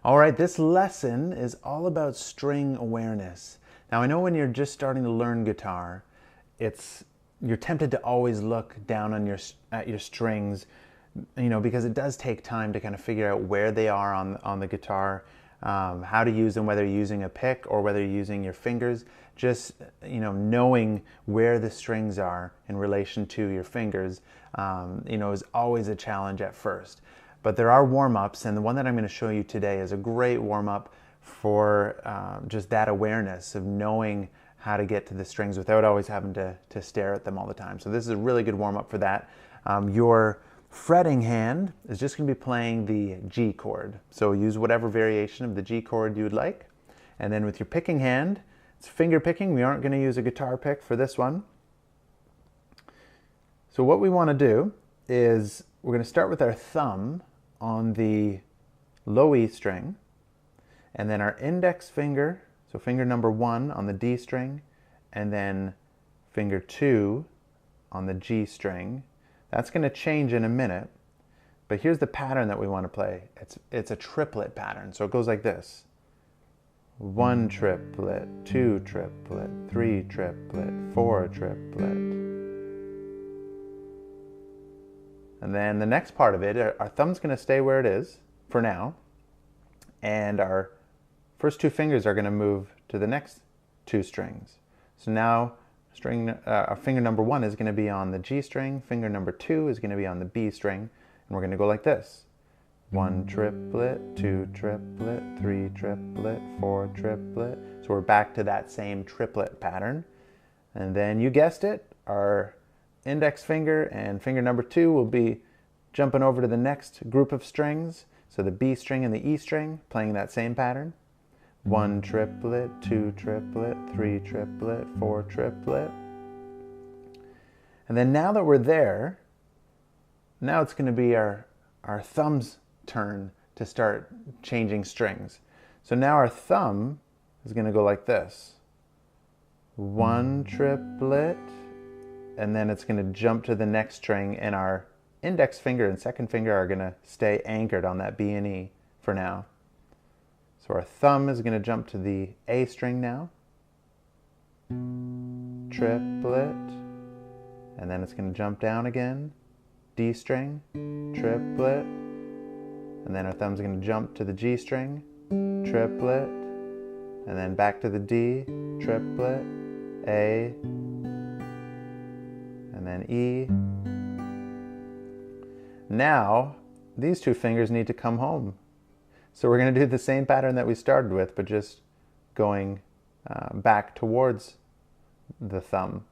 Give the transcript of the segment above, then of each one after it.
All right, this lesson is all about string awareness. Now, I know when you're just starting to learn guitar, you're tempted to always look down on at your strings, because it does take time to kind of figure out where they are on the guitar, how to use them, whether you're using a pick or whether you're using your fingers. Just knowing where the strings are in relation to your fingers, is always a challenge at first. But there are warm-ups, and the one that I'm going to show you today is a great warm-up for just that awareness of knowing how to get to the strings without always having to stare at them all the time. So this is a really good warm-up for that. Your fretting hand is just going to be playing the G chord. So use whatever variation of the G chord you would like. And then with your picking hand, it's finger picking. We aren't going to use a guitar pick for this one. So what we want to do is we're going to start with our thumb on the low E string, and then our index finger, so finger number 1 on the D string, and then finger 2 on the G string. That's going to change in a minute, but here's the pattern that we want to play. It's a triplet pattern, so it goes like this. 1 triplet, 2 triplet, 3 triplet, 4 triplet. And then the next part of it, our thumb's going to stay where it is for now, and our first 2 fingers are going to move to the next 2 strings. So now finger number 1 is going to be on the G string, finger number 2 is going to be on the B string, and we're going to go like this. 1 triplet, 2 triplet, 3 triplet, 4 triplet. So we're back to that same triplet pattern. And then you guessed it, our index finger and finger number 2 will be jumping over to the next group of strings. So the B string and the E string playing that same pattern. 1 triplet, 2 triplet, 3 triplet, 4 triplet. And then now that we're there, now it's going to be our thumb's turn to start changing strings. So now our thumb is going to go like this. 1 triplet, and then it's going to jump to the next string, and our index finger and second finger are going to stay anchored on that B and E for now. So our thumb is going to jump to the A string now. Triplet, and then it's going to jump down again. D string, triplet, and then our thumb's going to jump to the G string, triplet, and then back to the D, triplet, A, and then E. Now, these 2 fingers need to come home. So we're going to do the same pattern that we started with, but just going back towards the thumb.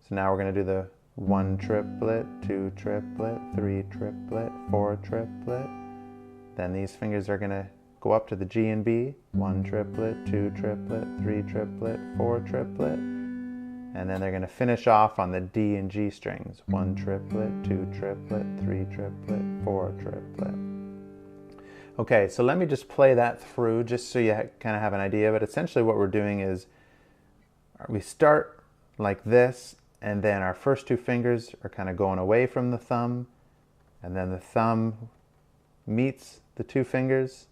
So now we're going to do the 1 triplet, 2 triplet, 3 triplet, 4 triplet. Then these fingers are going to go up to the G and B. 1 triplet, 2 triplet, 3 triplet, 4 triplet. And then they're going to finish off on the D and G strings. 1 triplet, 2 triplet, 3 triplet, 4 triplet. Okay, so let me just play that through just so you kind of have an idea. But essentially what we're doing is we start like this, and then our first 2 fingers are kind of going away from the thumb, and then the thumb meets the 2 fingers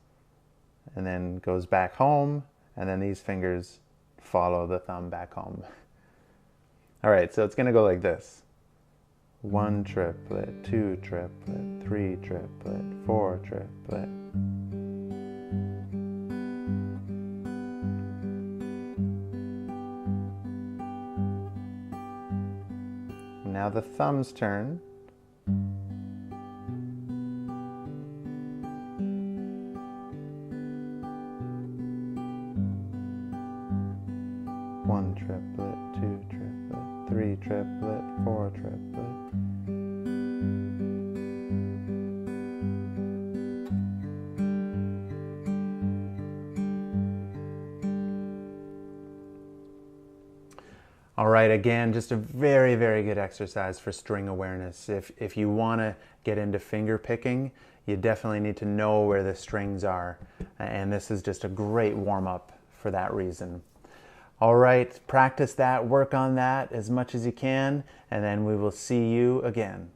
and then goes back home, and then these fingers follow the thumb back home. All right, so it's going to go like this. 1 triplet, 2 triplet, 3 triplet, 4 triplet. Now the thumb's turn. One triplet, 2 triplet, 3 triplet, 4 triplet. All right, again, just a very, very good exercise for string awareness. If you want to get into finger picking, you definitely need to know where the strings are. And this is just a great warm-up for that reason. All right, practice that, work on that as much as you can, and then we will see you again.